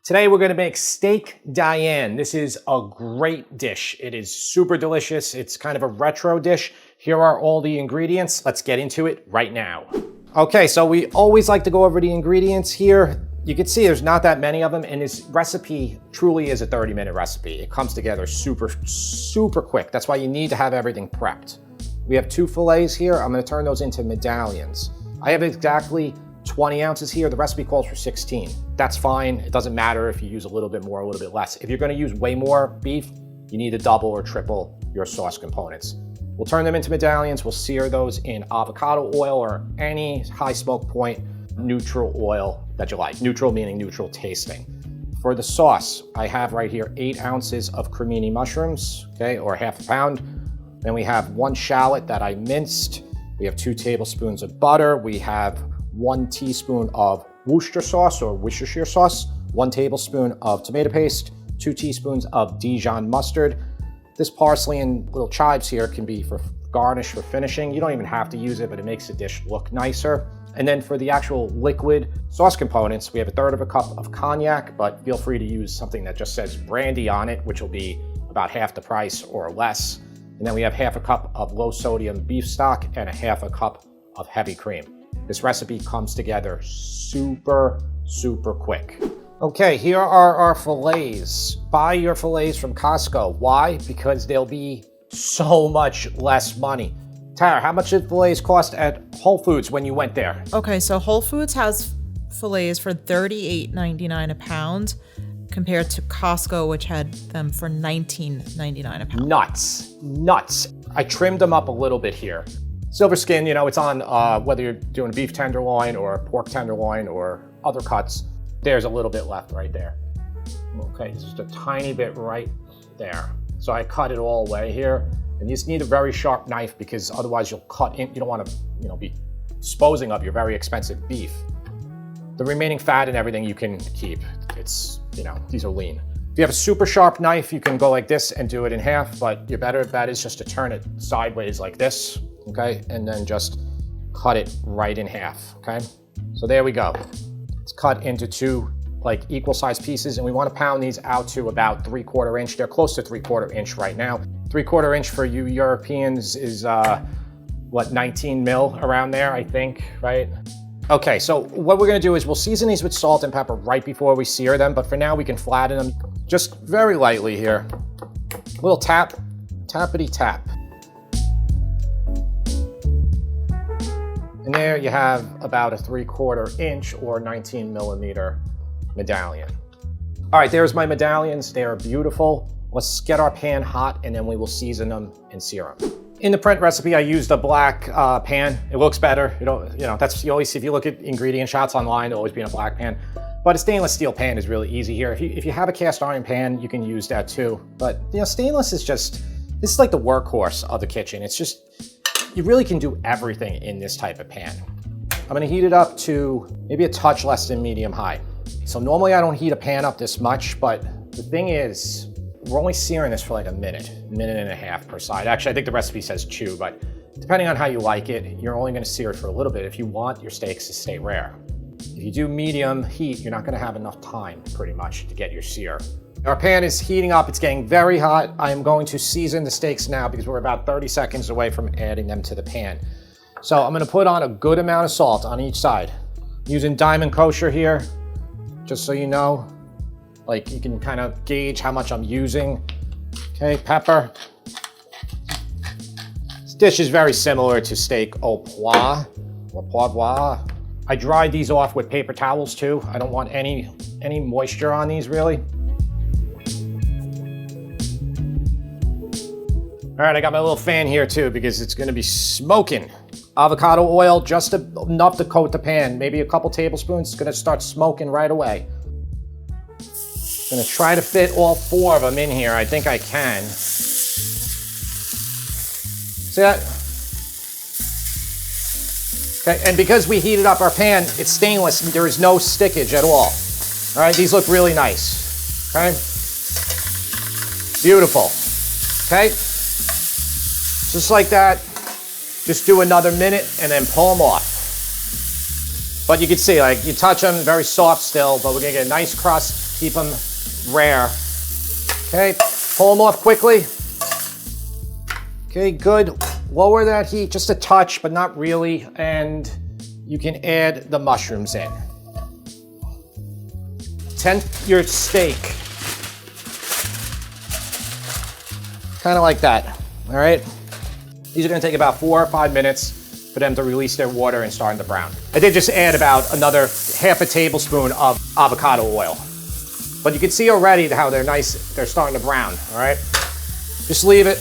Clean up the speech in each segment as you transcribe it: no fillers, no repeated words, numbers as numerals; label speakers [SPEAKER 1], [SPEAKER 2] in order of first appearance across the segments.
[SPEAKER 1] Today we're gonna make Steak Diane. This is a great dish. It is super delicious. It's kind of a retro dish. Here are all the ingredients. Let's get into it right now. Okay, so we always like to go over the ingredients here. You can see there's not that many of them, and this recipe truly is a 30-minute recipe. It comes together super quick. That's why you need to have everything prepped. We have 2 fillets here. I'm gonna turn those into medallions. I have exactly 20 ounces here. The recipe calls for 16. That's fine. It doesn't matter if you use a little bit more or a little bit less. If you're gonna use way more beef, you need to double or triple your sauce components. We'll turn them into medallions. We'll sear those in avocado oil or any high smoke point neutral oil that you like. Neutral meaning neutral tasting. For the sauce, I have right here 8 ounces of cremini mushrooms, okay, or half a pound. Then we have 1 shallot that I minced. We have 2 tablespoons of butter. We have 1 teaspoon of Worcestershire sauce, 1 tablespoon of tomato paste, 2 teaspoons of Dijon mustard. This parsley and little chives here can be for garnish, for finishing. You don't even have to use it, but it makes the dish look nicer. And then for the actual liquid sauce components, we have 1/3 of a cup of cognac, but feel free to use something that just says brandy on it, which will be about half the price or less. And then we have half a cup of low sodium beef stock and a half a cup of heavy cream. This recipe comes together super quick. Okay, here are our fillets. Buy your fillets from Costco. Why? Because they'll be so much less money. Tara, how much did fillets cost at Whole Foods when you went there?
[SPEAKER 2] Okay, so Whole Foods has fillets for $38.99 a pound compared to Costco, which had them for $19.99 a pound.
[SPEAKER 1] Nuts. I trimmed them up a little bit here. Silver skin, you know, it's on whether you're doing beef tenderloin or pork tenderloin or other cuts. There's a little bit left right there. Okay, just a tiny bit right there. So I cut it all away here. And you just need a very sharp knife because otherwise you'll cut in. You don't want to, be disposing of your very expensive beef. The remaining fat and everything you can keep. It's, these are lean. If you have a super sharp knife, you can go like this and do it in half, but your better bet is just to turn it sideways like this, okay? And then just cut it right in half, okay? So there we go. It's cut into 2 equal sized pieces, and we want to pound these out to about 3/4 inch. They're close to 3/4 inch right now. 3/4 inch for you Europeans is 19 mil around there, I think, right? Okay, so what we're gonna do is we'll season these with salt and pepper right before we sear them, but for now we can flatten them just very lightly here. A little tap, tappity tap. And there you have about a 3/4 inch or 19 millimeter medallion. All right, there's my medallions. They are beautiful. Let's get our pan hot and then we will season them and sear them. In the print recipe, I used a black pan. It looks better. That's you always see if you look at ingredient shots online, it'll always be in a black pan. But a stainless steel pan is really easy here. If you have a cast iron pan, you can use that too. But stainless is this is like the workhorse of the kitchen. It's just, you really can do everything in this type of pan. I'm gonna heat it up to maybe a touch less than medium high. So normally I don't heat a pan up this much, but the thing is, we're only searing this for like a minute and a half per side. Actually, I think the recipe says 2, but depending on how you like it, you're only gonna sear it for a little bit if you want your steaks to stay rare. If you do medium heat, you're not gonna have enough time pretty much to get your sear. Our pan is heating up, it's getting very hot. I am going to season the steaks now because we're about 30 seconds away from adding them to the pan. So I'm gonna put on a good amount of salt on each side. Using Diamond Kosher here, just so you know, you can kind of gauge how much I'm using. Okay, pepper. This dish is very similar to steak au poivre, or poivre. I dried these off with paper towels too. I don't want any moisture on these really. All right, I got my little fan here too because it's gonna be smoking. Avocado oil, just enough to coat the pan. Maybe a couple tablespoons, it's gonna start smoking right away. Gonna try to fit all 4 of them in here. I think I can. See that? Okay, and because we heated up our pan, it's stainless and there is no stickage at all. All right, these look really nice, okay? Beautiful, okay? Just like that, just do another minute and then pull them off. But you can see, you touch them, very soft still, but we're gonna get a nice crust. Keep them rare. Okay, pull them off quickly. Okay, good. Lower that heat just a touch, but not really. And you can add the mushrooms in. Tempt your steak. Kind of like that, all right? These are gonna take about 4 or 5 minutes for them to release their water and start to brown. I did just add about another half a tablespoon of avocado oil. But you can see already how they're nice, they're starting to brown, all right? Just leave it.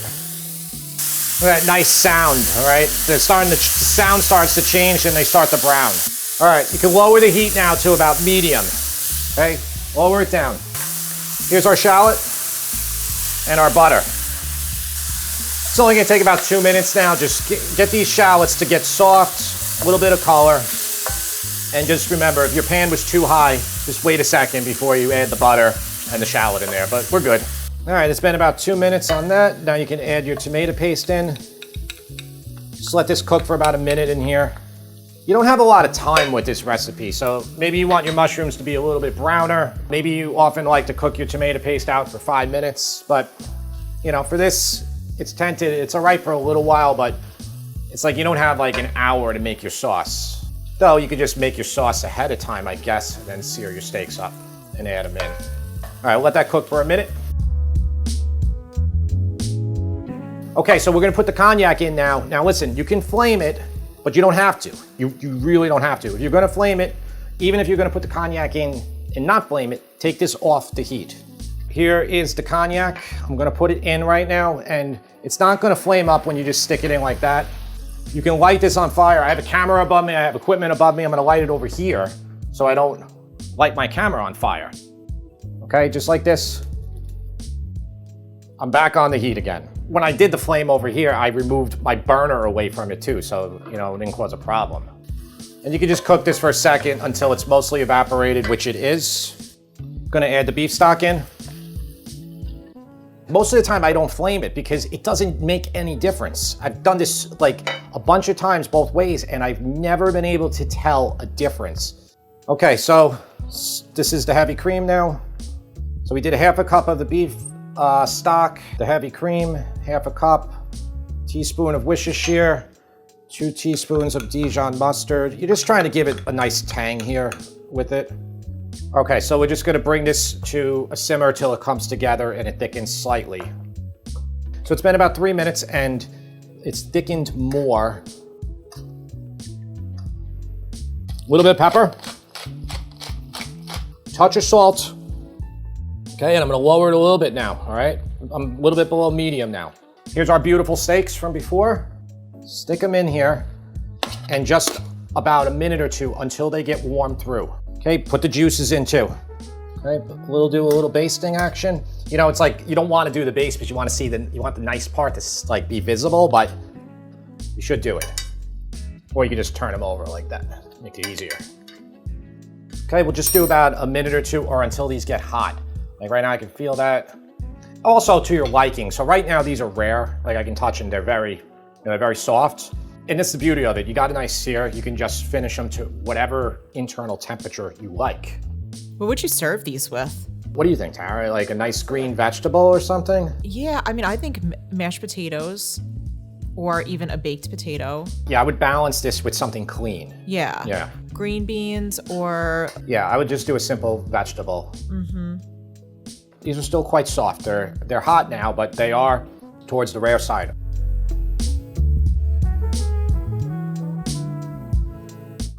[SPEAKER 1] Look at that nice sound, all right? The sound starts to change and they start to brown. All right, you can lower the heat now to about medium, okay? Lower it down. Here's our shallot and our butter. It's only gonna take about 2 minutes now. Just get these shallots to get soft, a little bit of color. And just remember, if your pan was too high, just wait a second before you add the butter and the shallot in there, but we're good. All right, it's been about 2 minutes on that. Now you can add your tomato paste in. Just let this cook for about a minute in here. You don't have a lot of time with this recipe, so maybe you want your mushrooms to be a little bit browner. Maybe you often like to cook your tomato paste out for 5 minutes, but you know, for this, it's tented. It's all right for a little while, but it's like you don't have like an hour to make your sauce. Though you could just make your sauce ahead of time, I guess, and then sear your steaks up and add them in. All right, let that cook for a minute. Okay, so we're gonna put the cognac in now. Now listen, you can flame it, but you don't have to. You really don't have to. If you're gonna flame it, even if you're gonna put the cognac in and not flame it, take this off the heat. Here is the cognac. I'm gonna put it in right now, and it's not gonna flame up when you just stick it in like that. You can light this on fire. I have a camera above me, I have equipment above me. I'm gonna light it over here so I don't light my camera on fire. Okay, just like this. I'm back on the heat again. When I did the flame over here, I removed my burner away from it too, so you know, it didn't cause a problem. And you can just cook this for a second until it's mostly evaporated, which it is. Gonna add the beef stock in. Most of the time I don't flame it because it doesn't make any difference. I've done this like a bunch of times both ways and I've never been able to tell a difference. Okay, so this is the heavy cream now. So we did a half a cup of the beef stock, the heavy cream, half a cup, teaspoon of Worcestershire, 2 teaspoons of Dijon mustard. You're just trying to give it a nice tang here with it. Okay, so we're just gonna bring this to a simmer till it comes together and it thickens slightly. So it's been about 3 minutes and it's thickened more. A little bit of pepper, touch of salt. Okay, and I'm gonna lower it a little bit now, all right? I'm a little bit below medium now. Here's our beautiful steaks from before. Stick them in here and just about a minute or two until they get warm through. Okay, put the juices in too. Okay, do a little basting action. You know, it's like you don't want to do the base because you want to see you want the nice part to like be visible, but you should do it. Or you can just turn them over like that, make it easier. Okay, we'll just do about a minute or two or until these get hot. Like right now I can feel that. Also to your liking. So right now these are rare, like I can touch them, they're very soft. And that's the beauty of it. You got a nice sear, you can just finish them to whatever internal temperature you like.
[SPEAKER 2] What would you serve these with?
[SPEAKER 1] What do you think, Tara? Like a nice green vegetable or something?
[SPEAKER 2] Yeah, I mean, I think mashed potatoes or even a baked potato.
[SPEAKER 1] Yeah, I would balance this with something clean.
[SPEAKER 2] Yeah.
[SPEAKER 1] Yeah.
[SPEAKER 2] Green beans or...
[SPEAKER 1] Yeah, I would just do a simple vegetable. Mm-hmm. These are still quite soft. They're hot now, but they are towards the rare side.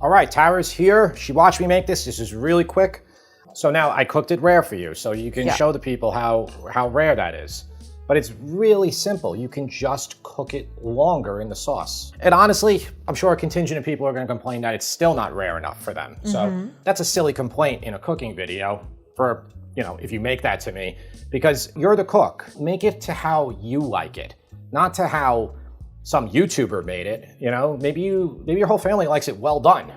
[SPEAKER 1] All right, Tara's here. She watched me make this. This is really quick. So now I cooked it rare for you, so you can show the people how rare that is. But it's really simple. You can just cook it longer in the sauce. And honestly, I'm sure a contingent of people are gonna complain that it's still not rare enough for them. So that's a silly complaint in a cooking video for, you know, if you make that to me, because you're the cook. Make it to how you like it, not to how some YouTuber made it, you know? Maybe your whole family likes it well done.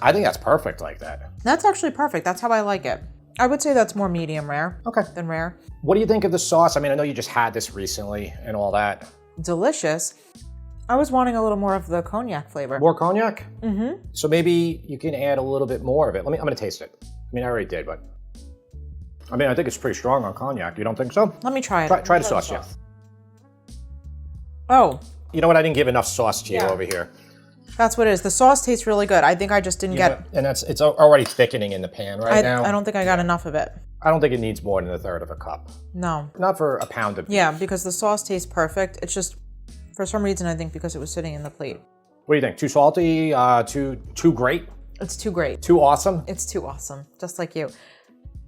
[SPEAKER 1] I think that's perfect like that.
[SPEAKER 2] That's actually perfect. That's how I like it. I would say that's more medium rare than rare.
[SPEAKER 1] What do you think of the sauce? I mean, I know you just had this recently and all that.
[SPEAKER 2] Delicious. I was wanting a little more of the cognac flavor.
[SPEAKER 1] More cognac? Mm-hmm. So maybe you can add a little bit more of it. I'm gonna taste it. I mean, I already did, but. I mean, I think it's pretty strong on cognac. You don't think so?
[SPEAKER 2] Let me try it.
[SPEAKER 1] Try the sauce, yeah.
[SPEAKER 2] Oh.
[SPEAKER 1] You know what? I didn't give enough sauce to you over here.
[SPEAKER 2] That's what it is. The sauce tastes really good. I think I just didn't get...
[SPEAKER 1] And it's already thickening in the pan now.
[SPEAKER 2] I don't think I got enough of it.
[SPEAKER 1] I don't think it needs more than a third of a cup.
[SPEAKER 2] No.
[SPEAKER 1] Not for a pound of beef.
[SPEAKER 2] Yeah, because the sauce tastes perfect. It's just, for some reason, I think because it was sitting in the plate.
[SPEAKER 1] What do you think? Too salty? Too great?
[SPEAKER 2] It's too great.
[SPEAKER 1] Too awesome?
[SPEAKER 2] It's too awesome, just like you.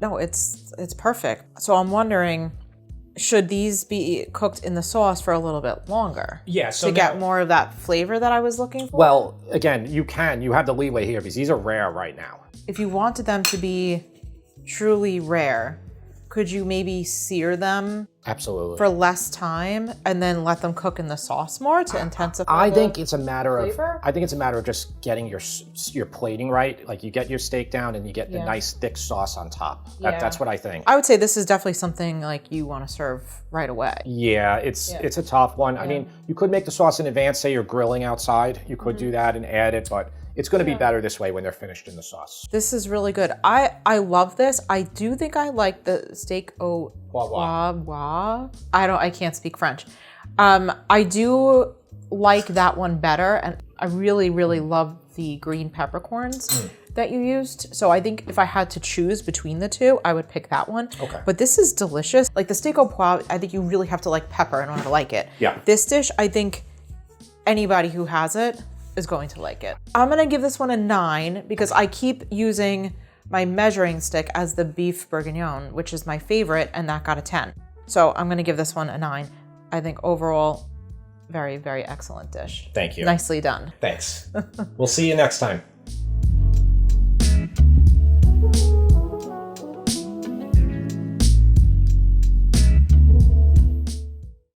[SPEAKER 2] No, it's perfect. So I'm wondering, should these be cooked in the sauce for a little bit longer?
[SPEAKER 1] Yeah, so
[SPEAKER 2] to get more of that flavor that I was looking for?
[SPEAKER 1] Well, again, you have the leeway here because these are rare right now.
[SPEAKER 2] If you wanted them to be truly rare, could you maybe sear them
[SPEAKER 1] Absolutely.
[SPEAKER 2] for less time and then let them cook in the sauce more to intensify
[SPEAKER 1] I think it's a matter
[SPEAKER 2] flavor?
[SPEAKER 1] of just getting your plating right. Like you get your steak down and you get the nice thick sauce on top. That's what I think.
[SPEAKER 2] I would say this is definitely something like you want to serve right away.
[SPEAKER 1] Yeah, it's a tough one. I mean, you could make the sauce in advance, say you're grilling outside. You could do that and add it, but it's going to be better this way when they're finished in the sauce.
[SPEAKER 2] This is really good. I love this. I do think I like the steak au poivre. I can't speak French. I do like that one better, and I really, really love the green peppercorns that you used. So I think if I had to choose between the two, I would pick that one.
[SPEAKER 1] Okay.
[SPEAKER 2] But this is delicious. Like the steak au poivre, I think you really have to like pepper in order to like it.
[SPEAKER 1] Yeah.
[SPEAKER 2] This dish, I think anybody who has it is going to like it. I'm gonna give this one a 9 because I keep using my measuring stick as the beef bourguignon, which is my favorite, and that got a 10. So I'm gonna give this one a 9. I think overall, very, very excellent dish.
[SPEAKER 1] Thank you.
[SPEAKER 2] Nicely done.
[SPEAKER 1] Thanks. We'll see you next time.